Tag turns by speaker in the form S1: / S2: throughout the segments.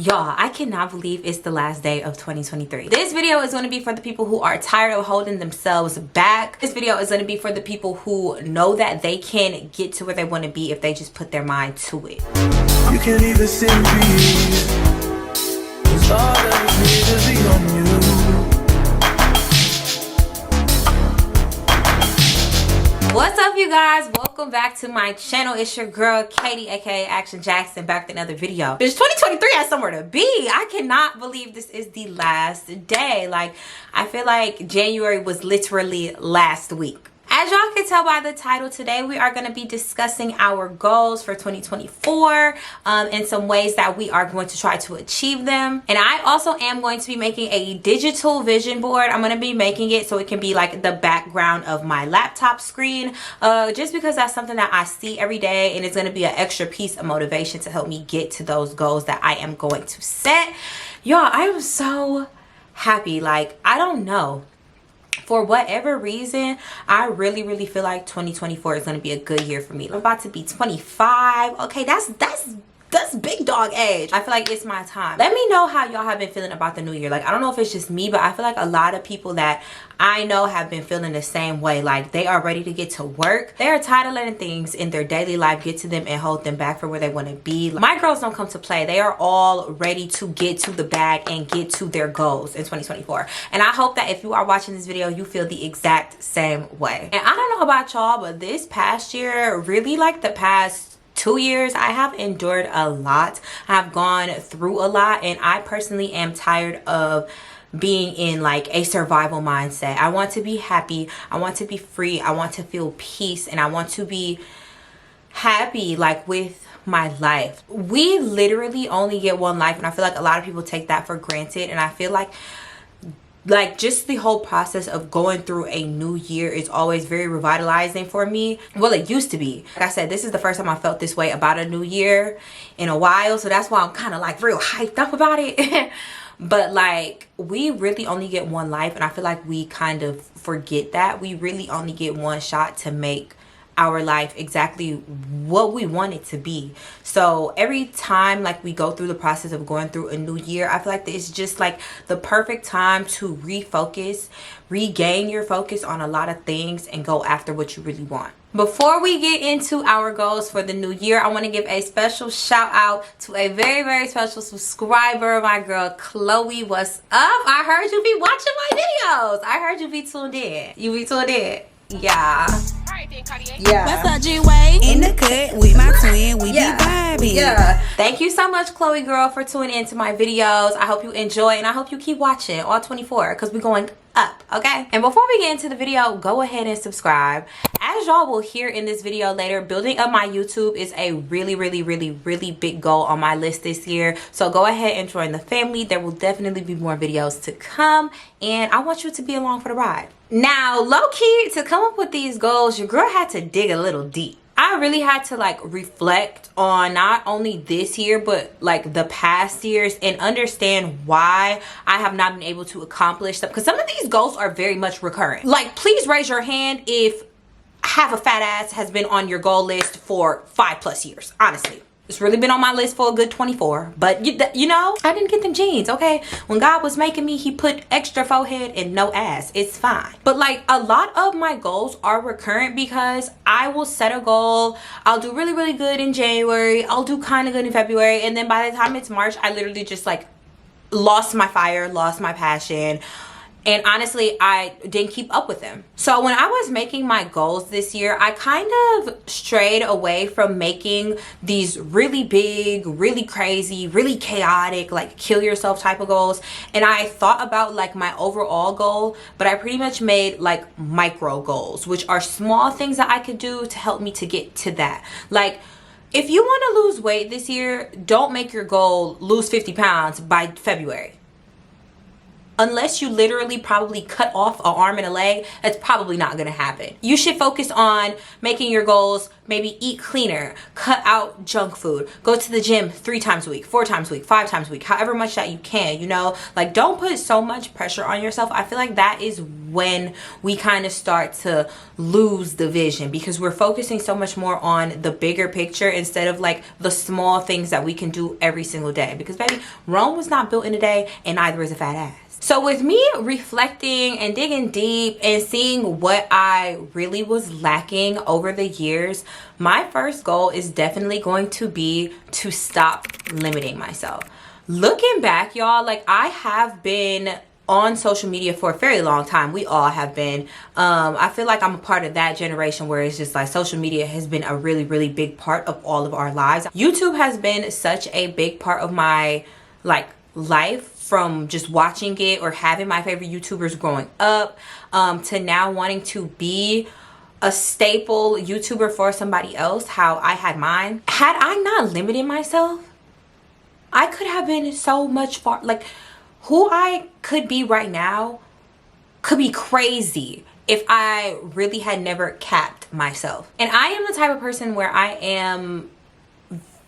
S1: Y'all, I cannot believe it's the last day of 2023. This video is going to be for the people who are tired of holding themselves back. This video is going to be for the people who know that they can get to where they want to be if they just put their mind to it.
S2: You can even see me. It's all that needs to be on you.
S1: What's up, you guys? Welcome back to my channel. It's your girl Katie, aka Action Jackson, back with another video. Bitch, 2023 has somewhere to be. I cannot believe this is the last day. Like, I feel like January was literally last week. As y'all can tell by the title, today we are going to be discussing our goals for 2024 and some ways that we are going to try to achieve them. And I also am going to be making a digital vision board. I'm going to be making it so it can be like the background of my laptop screen, just because that's something that I see every day, and it's going to be an extra piece of motivation to help me get to those goals that I am going to set. Y'all, I am so happy. Like, I don't know. For whatever reason, I really feel like 2024 is going to be a good year for me. I'm about to be 25. Okay, that's big dog age. I feel like it's my time. Let me know how y'all have been feeling about the new year. Like, I don't know if it's just me, but I feel like a lot of people that I know have been feeling the same way. Like, they are ready to get to work. They are tired of letting things in their daily life get to them and hold them back for where they want to be. My girls don't come to play. They are all ready to get to the bag and get to their goals in 2024. And I hope that if you are watching this video, you feel the exact same way. And I don't know about y'all, but this past year, really like the past 2 years, I have endured a lot. I've gone through a lot, and I personally am tired of being in like a survival mindset. I want to be happy. I want to be free. I want to feel peace, and I want to be happy like with my life. We literally only get one life, and I feel like a lot of people take that for granted. And I feel like just the whole process of going through a new year is always very revitalizing for me. Well, it used to be. Like I said, this is the first time I felt this way about a new year in a while, so that's why I'm kind of like real hyped up about it. But like, we really only get one life, and I feel like we kind of forget that. We really only get one shot to make our life exactly what we want it to be. So every time like we go through the process of going through a new year, I feel like it's just like the perfect time to refocus, regain your focus on a lot of things, and go after what you really want. Before we get into our goals for the new year, I want to give a special shout out to a very special subscriber, my girl Chloe. What's up? I heard you be watching my videos. I heard you be tuned in. You be tuned in. Yeah. Yeah.
S3: What's up, G-Way? In the cut with my twin. We be vibing.
S1: Yeah. Thank you so much, Chloe girl, for tuning into my videos. I hope you enjoy, and I hope you keep watching all 24, because we're going up, okay? And before we get into the video, go ahead and subscribe. As y'all will hear in this video later, building up my YouTube is a really big goal on my list this year. So go ahead and join the family. There will definitely be more videos to come, and I want you to be along for the ride. Now, low-key, to come up with these goals, your girl had to dig a little deep. I really had to like reflect on not only this year, but like the past years, and understand why I have not been able to accomplish them. Because some of these goals are very much recurring. Like, please raise your hand if have a fat ass has been on your goal list for 5+ years. Honestly, it's really been on my list for a good 24, but you know, I didn't get them genes, okay? When God was making me, he put extra forehead and no ass. It's fine. But like, a lot of my goals are recurrent, because I will set a goal, I'll do really good in January, I'll do kind of good in February, and then by the time it's March, I literally just like lost my fire, lost my passion. And honestly, I didn't keep up with them. So when I was making my goals this year, I kind of strayed away from making these really big, really crazy, really chaotic, like kill yourself type of goals. And I thought about like my overall goal, but I pretty much made like micro goals, which are small things that I could do to help me to get to that. Like, if you want to lose weight this year, don't make your goal lose 50 pounds by February. unless you literally probably cut off an arm and a leg, that's probably not gonna happen. You should focus on making your goals. Maybe eat cleaner, cut out junk food, go to the gym 3 times a week, 4 times a week, 5 times a week, however much that you can, you know? Like, don't put so much pressure on yourself. I feel like that is when we kind of start to lose the vision, because we're focusing so much more on the bigger picture instead of like the small things that we can do every single day. Because baby, Rome was not built in a day, and neither is a fat ass. So with me reflecting and digging deep and seeing what I really was lacking over the years, my first goal is definitely going to be to stop limiting myself. Looking back, y'all, like, I have been on social media for a fairly long time. We all have been. I feel like I'm a part of that generation where it's just like social media has been a really, really big part of all of our lives. YouTube has been such a big part of my like life, from just watching it or having my favorite YouTubers growing up, to now wanting to be a staple YouTuber for somebody else, how I had mine. Had I not limited myself, I could have been so much far. Like, who I could be right now could be crazy if I really had never capped myself. And I am the type of person where I am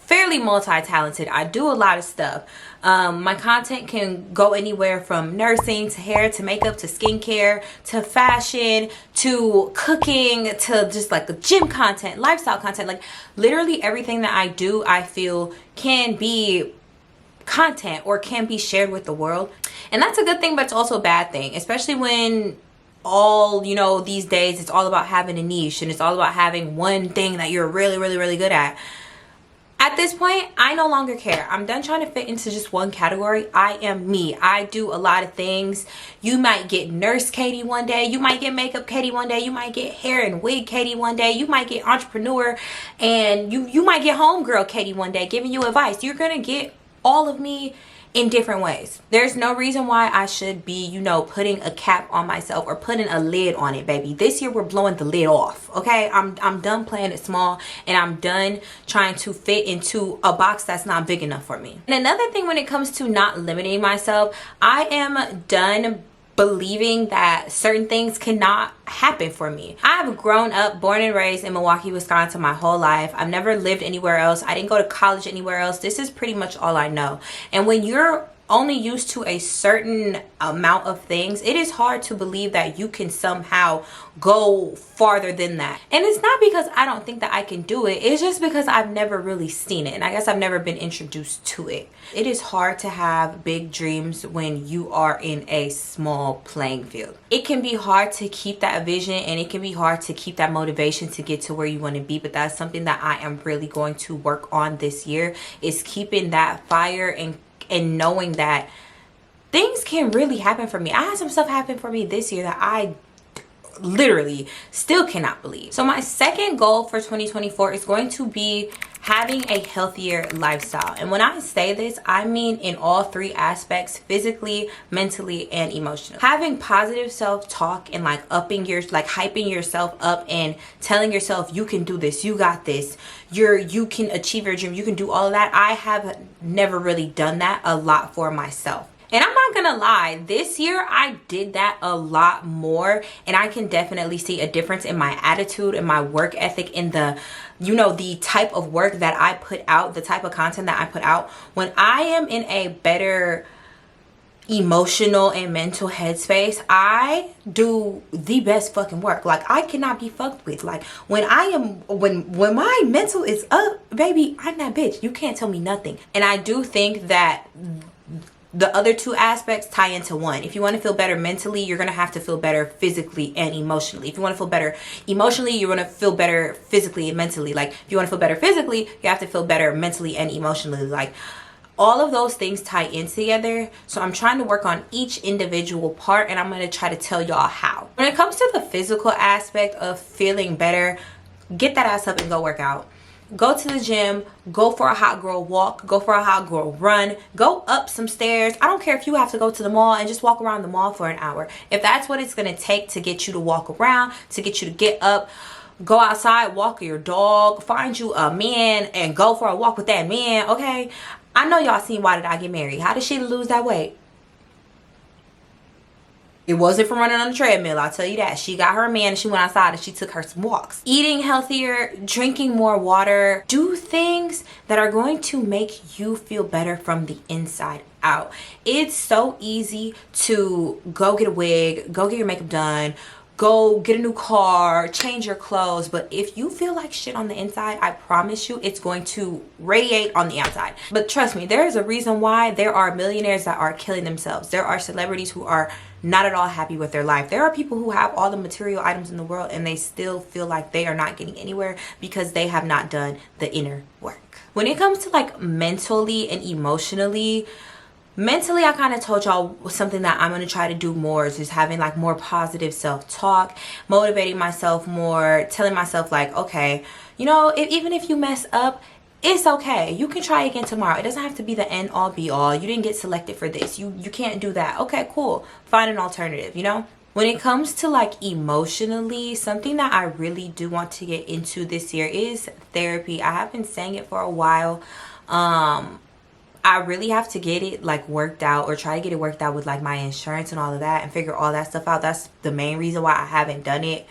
S1: fairly multi-talented. I do a lot of stuff. My content can go anywhere from nursing to hair to makeup to skincare to fashion to cooking to just like the gym content, lifestyle content. Like, literally everything that I do, I feel can be content or can be shared with the world. And that's a good thing, but it's also a bad thing, especially when all, you know, these days it's all about having a niche and it's all about having one thing that you're really, really, really good at. At this point, I no longer care. I'm done trying to fit into just one category. I am me. I do a lot of things. You might get nurse Katie one day. You might get makeup Katie one day. You might get hair and wig Katie one day. You might get entrepreneur, and you might get homegirl Katie one day giving you advice. You're going to get all of me in different ways. There's no reason why I should be, you know, putting a cap on myself or putting a lid on it, baby. This year we're blowing the lid off, okay? I'm done playing it small, and I'm done trying to fit into a box that's not big enough for me. And another thing when it comes to not limiting myself, I am done believing that certain things cannot happen for me. I've grown up, born and raised in Milwaukee, Wisconsin my whole life. I've never lived anywhere else. I didn't go to college anywhere else. This is pretty much all I know. And when you're only used to a certain amount of things, it is hard to believe that you can somehow go farther than that. And it's not because I don't think that I can do it, it's just because I've never really seen it, and I guess I've never been introduced to it. It is hard to have big dreams when you are in a small playing field. It can be hard to keep that vision, and it can be hard to keep that motivation to get to where you want to be, but that's something that I am really going to work on this year, is keeping that fire and knowing that things can really happen for me. I had some stuff happen for me this year that I literally still cannot believe. So my second goal for 2024 is going to be having a healthier lifestyle. And when I say this, I mean in all 3 aspects: physically, mentally, and emotionally. Having positive self-talk and like hyping yourself up and telling yourself you can do this, you got this, you can achieve your dream, you can do all of that. I have never really done that a lot for myself. And I'm not gonna lie, this year I did that a lot more, and I can definitely see a difference in my attitude and my work ethic, in the, you know, the type of work that I put out, the type of content that I put out. When I am in a better emotional and mental headspace, I do the best fucking work. Like, I cannot be fucked with. Like, when my mental is up, baby, I'm that bitch. You can't tell me nothing. And I do think that the other 2 aspects tie into one. If you want to feel better mentally, you're going to have to feel better physically and emotionally. If you want to feel better emotionally, you're going to feel better physically and mentally. Like, if you want to feel better physically, you have to feel better mentally and emotionally. Like, all of those things tie in together. So I'm trying to work on each individual part, and I'm going to try to tell y'all how. When it comes to the physical aspect of feeling better, get that ass up and go work out. Go to the gym, go for a hot girl walk, go for a hot girl run, go up some stairs. I don't care if you have to go to the mall and just walk around the mall for an hour. If that's what it's going to take to get you to walk around, to get you to get up, go outside, walk your dog, find you a man and go for a walk with that man, okay? I know y'all seen Why Did I Get Married. How did she lose that weight? It wasn't from running on the treadmill, I'll tell you that. She got her man and she went outside and she took her some walks. Eating healthier, drinking more water, do things that are going to make you feel better from the inside out. It's so easy to go get a wig, go get your makeup done, go get a new car, change your clothes, but if you feel like shit on the inside, I promise you it's going to radiate on the outside. But trust me, there is a reason why there are millionaires that are killing themselves. There are celebrities who are not at all happy with their life. There are people who have all the material items in the world and they still feel like they are not getting anywhere because they have not done the inner work. When it comes to like mentally and emotionally, mentally, I kind of told y'all something that I'm going to try to do more is just having like more positive self-talk, motivating myself more, telling myself like, okay, you know, even if you mess up, it's okay. You can try again tomorrow. It doesn't have to be the end all be all. You didn't get selected for this. You can't do that. Okay, cool. Find an alternative, you know? When it comes to like emotionally, something that I really do want to get into this year is therapy. I have been saying it for a while. I really have to get it like worked out or try to get it worked out with like my insurance and all of that and figure all that stuff out. That's the main reason why I haven't done it.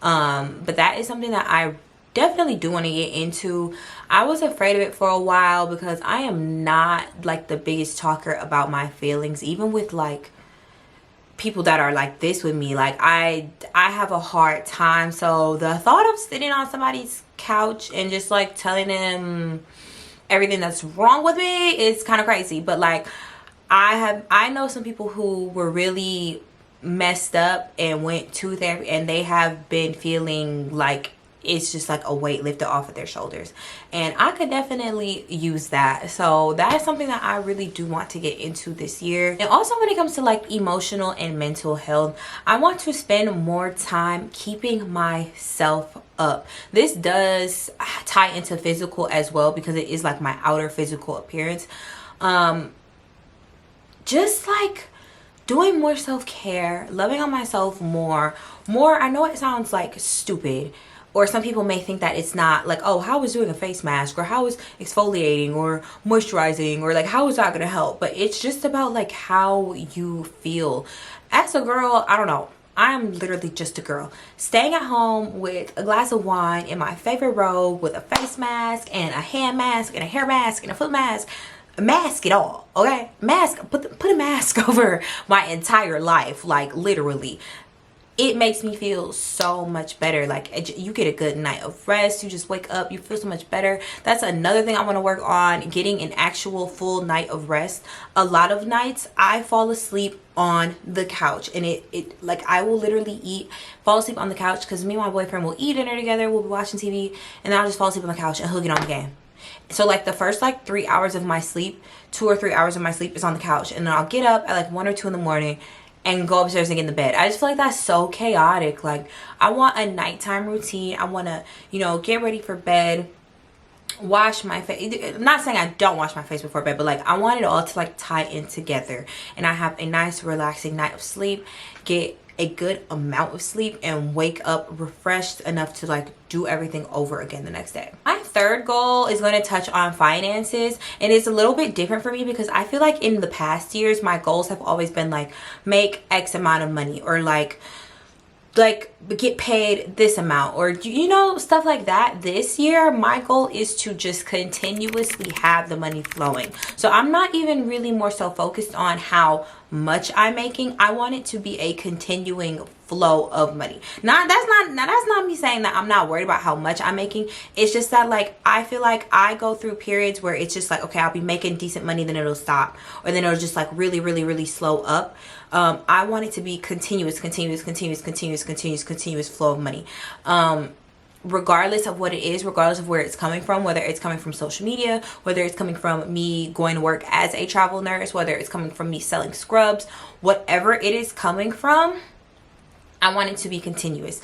S1: But that is something that I definitely do want to get into. I was afraid of it for a while because I am not like the biggest talker about my feelings, even with like people that are like this with me. Like I have a hard time. So the thought of sitting on somebody's couch and just like telling them everything that's wrong with me is kind of crazy. But like I know some people who were really messed up and went to therapy and they have been feeling like it's just like a weight lifted off of their shoulders, and I could definitely use that. So that is something that I really do want to get into this year. And also when it comes to like emotional and mental health, I want to spend more time keeping myself up. This does tie into physical as well because it is like my outer physical appearance. Just like doing more self-care, loving on myself more. I know it sounds like stupid, or some people may think that it's not, like, oh, how is doing a face mask or how is exfoliating or moisturizing or like how is that gonna help? But it's just about like how you feel as a girl. I don't know, I'm literally just a girl staying at home with a glass of wine in my favorite robe with a face mask and a hand mask and a hair mask and a foot mask. Mask it all, okay? Mask, put a mask over my entire life, like literally. It makes me feel so much better. Like you get a good night of rest, you just wake up, you feel so much better. That's another thing I want to work on, getting an actual full night of rest. A lot of nights I fall asleep on the couch, and it like I will literally fall asleep on the couch because me and my boyfriend will eat dinner together, we'll be watching TV, and then I'll just fall asleep on the couch and he'll get on the game. So like the first like 3 hours of my sleep, 2 or 3 hours of my sleep is on the couch, and then I'll get up at like 1 or 2 in the morning and go upstairs and get in the bed. I just feel like that's so chaotic. Like I want a nighttime routine. I want to, you know, get ready for bed, wash my face. I'm not saying I don't wash my face before bed, but like I want it all to like tie in together, and I have a nice relaxing night of sleep, get a good amount of sleep, and wake up refreshed enough to like do everything over again the next day. My third goal is going to touch on finances, and it's a little bit different for me because I feel like in the past years my goals have always been like make X amount of money, or like get paid this amount, or you know, stuff like that. This year my goal is to just continuously have the money flowing. So I'm not even really more so focused on how much I'm making. I want it to be a continuing flow of money. That's not me saying that I'm not worried about how much I'm making. It's just that like I feel like I go through periods where it's just like, okay, I'll be making decent money, then it'll stop, or then it'll just like really slow up. I want it to be continuous flow of money. Regardless of what it is, regardless of where it's coming from, whether it's coming from social media, whether it's coming from me going to work as a travel nurse, whether it's coming from me selling scrubs, whatever it is coming from, I want it to be continuous.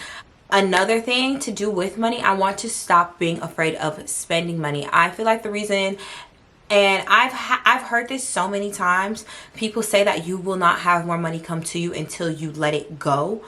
S1: Another thing to do with money, I want to stop being afraid of spending money. I feel like the reason, and I've heard this so many times, people say that you will not have more money come to you until you let it go.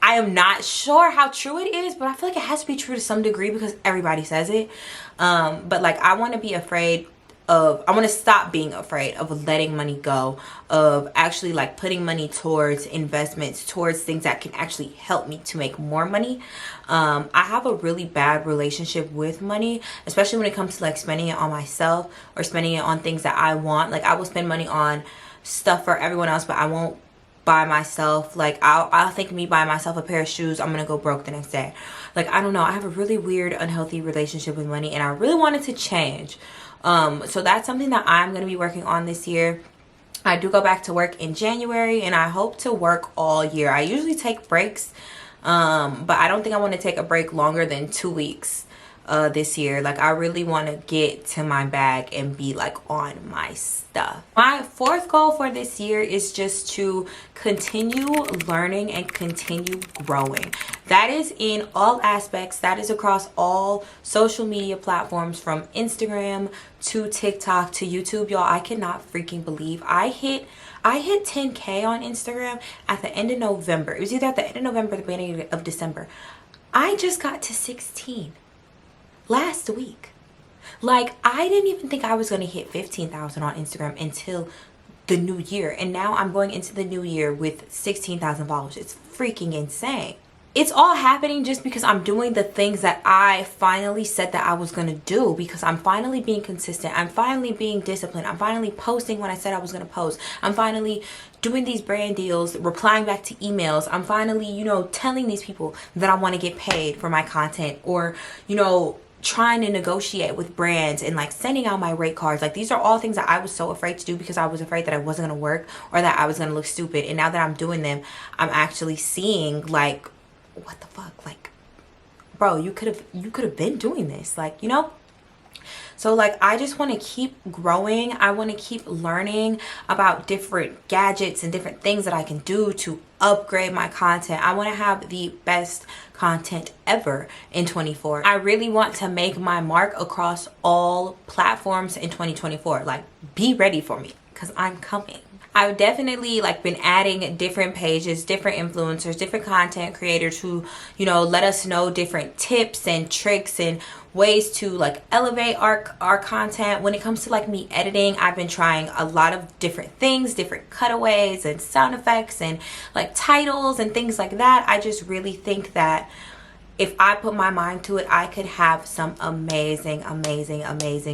S1: I am not sure how true it is, but I feel like it has to be true to some degree because everybody says it. But like I want to be afraid I want to stop being afraid of letting money go, of actually like putting money towards investments, towards things that can actually help me to make more money. I have a really bad relationship with money, especially when it comes to like spending it on myself or spending it on things that I want. Like I will spend money on stuff for everyone else, but I won't buy myself. Like I'll think me buying myself a pair of shoes, I'm gonna go broke the next day. Like I don't know, I have a really weird, unhealthy relationship with money, and I really wanted to change. So that's something that I'm going to be working on this year. I do go back to work in January, and I hope to work all year. I usually take breaks, but I don't think I want to take a break longer than 2 weeks this year. Like I really want to get to my bag and be like on my stuff. My fourth goal for this year is just to continue learning and continue growing. That is in all aspects. That is across all social media platforms, from Instagram to TikTok to YouTube. Y'all, I cannot freaking believe I hit 10K on Instagram at the end of November. It was either at the end of November or the beginning of December. I just got to 16 last week. Like I didn't even think I was going to hit 15,000 on Instagram until the new year, and now I'm going into the new year with 16,000 followers. It's freaking insane. It's all happening just because I'm doing the things that I finally said that I was going to do, because I'm finally being consistent. I'm finally being disciplined. I'm finally posting when I said I was going to post. I'm finally doing these brand deals, replying back to emails. I'm finally, you know, telling these people that I want to get paid for my content, or, you know, trying to negotiate with brands and like sending out my rate cards. Like these are all things that I was so afraid to do because I was afraid that I wasn't going to work or that I was going to look stupid. And now that I'm doing them, I'm actually seeing like, what the fuck? Like, bro, you could have been doing this, like, you know? So like I just want to keep growing. I want to keep learning about different gadgets and different things that I can do to upgrade my content. I want to have the best content ever in 2024. I really want to make my mark across all platforms in 2024. Like be ready for me, because I'm coming. I've definitely like been adding different pages, different influencers, different content creators who, you know, let us know different tips and tricks and ways to like elevate our content. When it comes to like me editing, I've been trying a lot of different things, different cutaways and sound effects and like titles and things like that. I just really think that if I put my mind to it, I could have some amazing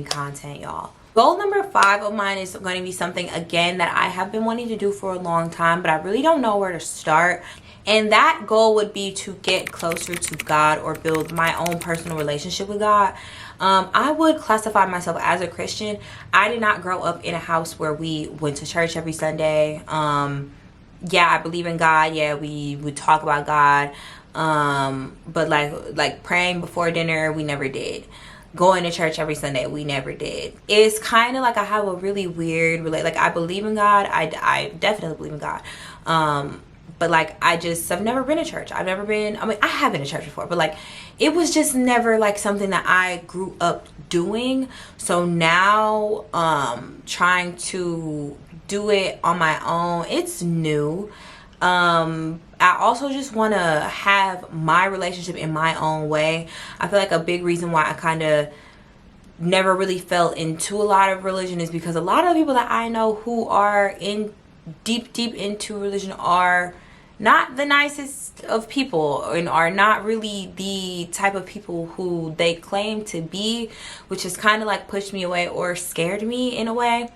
S1: content, y'all. Goal number 5 of mine is going to be something, again, that I have been wanting to do for a long time, but I really don't know where to start. And that goal would be to get closer to God, or build my own personal relationship with God. I would classify myself as a Christian. I did not grow up in a house where we went to church every Sunday. Yeah, I believe in God. Yeah, we would talk about God. But like praying before dinner, we never did. Going to church every Sunday, we never did. It's kind of like I have a really weird like I believe in God. I definitely believe in God. But like I've never been to church. I've never been, I mean, I have been to church before, but like it was just never like something that I grew up doing. So now trying to do it on my own, it's new. I also just want to have my relationship in my own way. I feel like a big reason why I kind of never really fell into a lot of religion is because a lot of people that I know who are in deep into religion are not the nicest of people, and are not really the type of people who they claim to be, which has kind of like pushed me away or scared me in a way.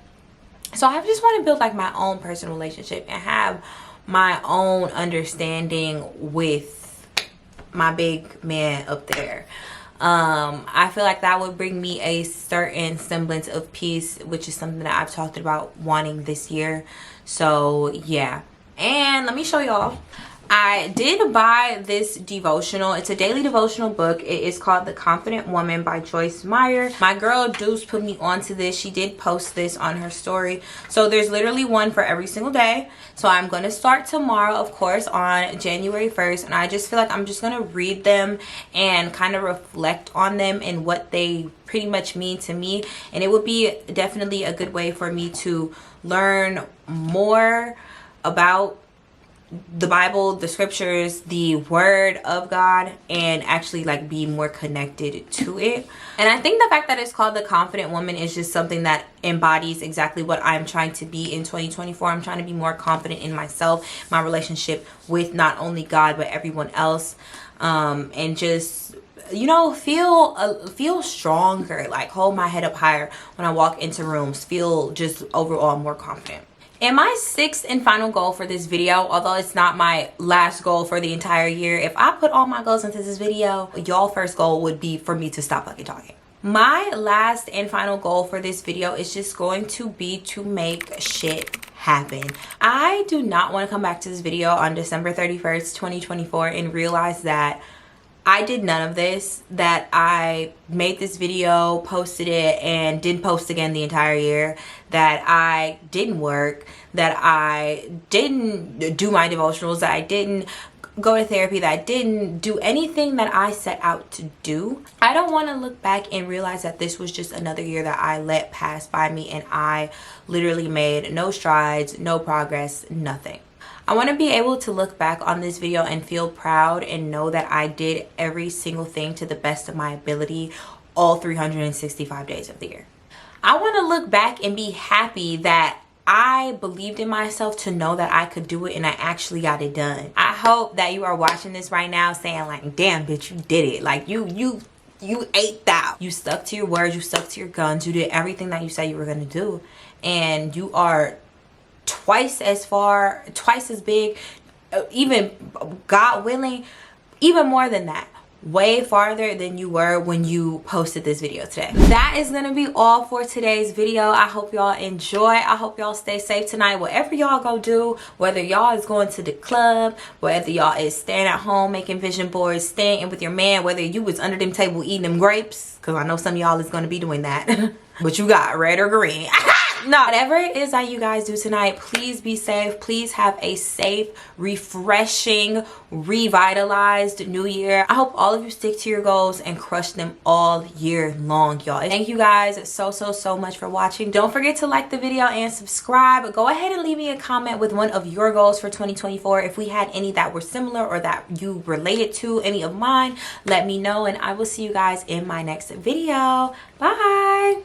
S1: So I just want to build like my own personal relationship and have my own understanding with my big man up there. I feel like that would bring me a certain semblance of peace, which is something that I've talked about wanting this year. So yeah. And let me show y'all, I did buy this devotional. It's a daily devotional book. It is called The Confident Woman by Joyce Meyer. My girl Deuce put me onto this. She did post this on her story. So there's literally one for every single day. So I'm going to start tomorrow, of course, on January 1st. And I just feel like I'm just going to read them and kind of reflect on them and what they pretty much mean to me. And it would be definitely a good way for me to learn more about the Bible, the scriptures, the word of God, and actually like be more connected to it. And I think the fact that it's called The Confident Woman is just something that embodies exactly what I'm trying to be in 2024. I'm trying to be more confident in myself, my relationship with not only God but everyone else, and just, you know, feel stronger, like hold my head up higher when I walk into rooms, feel just overall more confident. And my sixth and final goal for this video, although it's not my last goal for the entire year, if I put all my goals into this video, y'all first goal would be for me to stop fucking talking. My last and final goal for this video is just going to be to make shit happen. I do not want to come back to this video on December 31st, 2024 and realize that I did none of this, that I made this video, posted it, and didn't post again the entire year, that I didn't work, that I didn't do my devotionals, that I didn't go to therapy, that I didn't do anything that I set out to do. I don't want to look back and realize that this was just another year that I let pass by me and I literally made no strides, no progress, nothing. I want to be able to look back on this video and feel proud and know that I did every single thing to the best of my ability all 365 days of the year. I want to look back and be happy that I believed in myself to know that I could do it and I actually got it done. I hope that you are watching this right now saying like, damn bitch, you did it. Like you ate that. You stuck to your words, you stuck to your guns, you did everything that you said you were going to do. And you are twice as far, twice as big, even God willing, even more than that, way farther than you were when you posted this video today. That is gonna be all for today's video. I hope y'all enjoy. I hope y'all stay safe tonight, whatever y'all go do, whether y'all is going to the club, whether y'all is staying at home making vision boards, staying in with your man, whether you was under them table eating them grapes, because I know some of y'all is going to be doing that. But you got red or green. No, whatever it is that you guys do tonight, please be safe. Please have a safe, refreshing, revitalized new year. I hope all of you stick to your goals and crush them all year long, y'all. Thank you guys so much for watching. Don't forget to like the video and subscribe. Go ahead and leave me a comment with one of your goals for 2024. If we had any that were similar or that you related to any of mine, let me know, and I will see you guys in my next video. Bye.